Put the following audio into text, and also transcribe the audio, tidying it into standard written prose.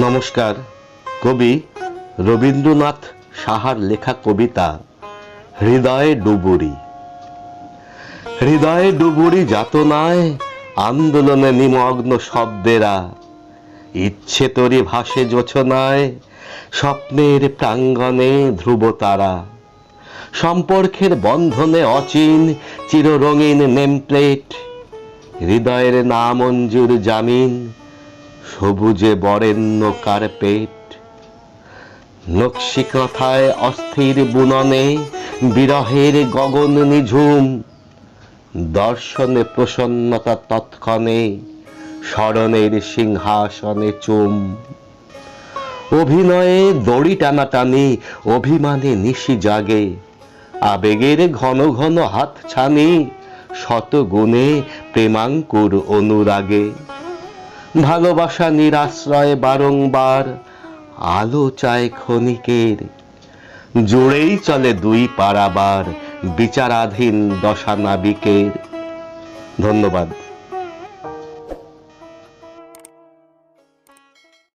নমস্কার। কবি রবীন্দ্রনাথ সাহার লেখা কবিতা হৃদয়ে ডুবুরি। হৃদয়ে ডুবুরি যাতনায় আন্দোলনে নিমগ্ন শব্দেরা, ইচ্ছে তরি ভাসে যোছনায় স্বপ্নের প্রাঙ্গণে ধ্রুবতারা। সম্পর্কের বন্ধনে অচিন চিররঙিন নেমপ্লেট, হৃদয়ের নামঞ্জুর জামিন সবুজে বরেণ্য কার্পেট। নকশি কাঁথায় অস্থির বুননে বিরহের গগন নিঝুম, দর্শনে প্রসন্নতা তৎক্ষণে স্মরণের সিংহাসনে চুম। অভিনয়ে দড়ি টানাটানি অভিমানে নিশি জাগে, আবেগের ঘন ঘন হাত ছানি শত গুণে প্রেমাঙ্কুর অনুরাগে। ভালোবাসা নিরাশ্রয় বারংবার আলো চায় ক্ষণিকের, জুড়েই চলে দুই পারাবার বিচারাধীন দশা নাবিকের। ধন্যবাদ।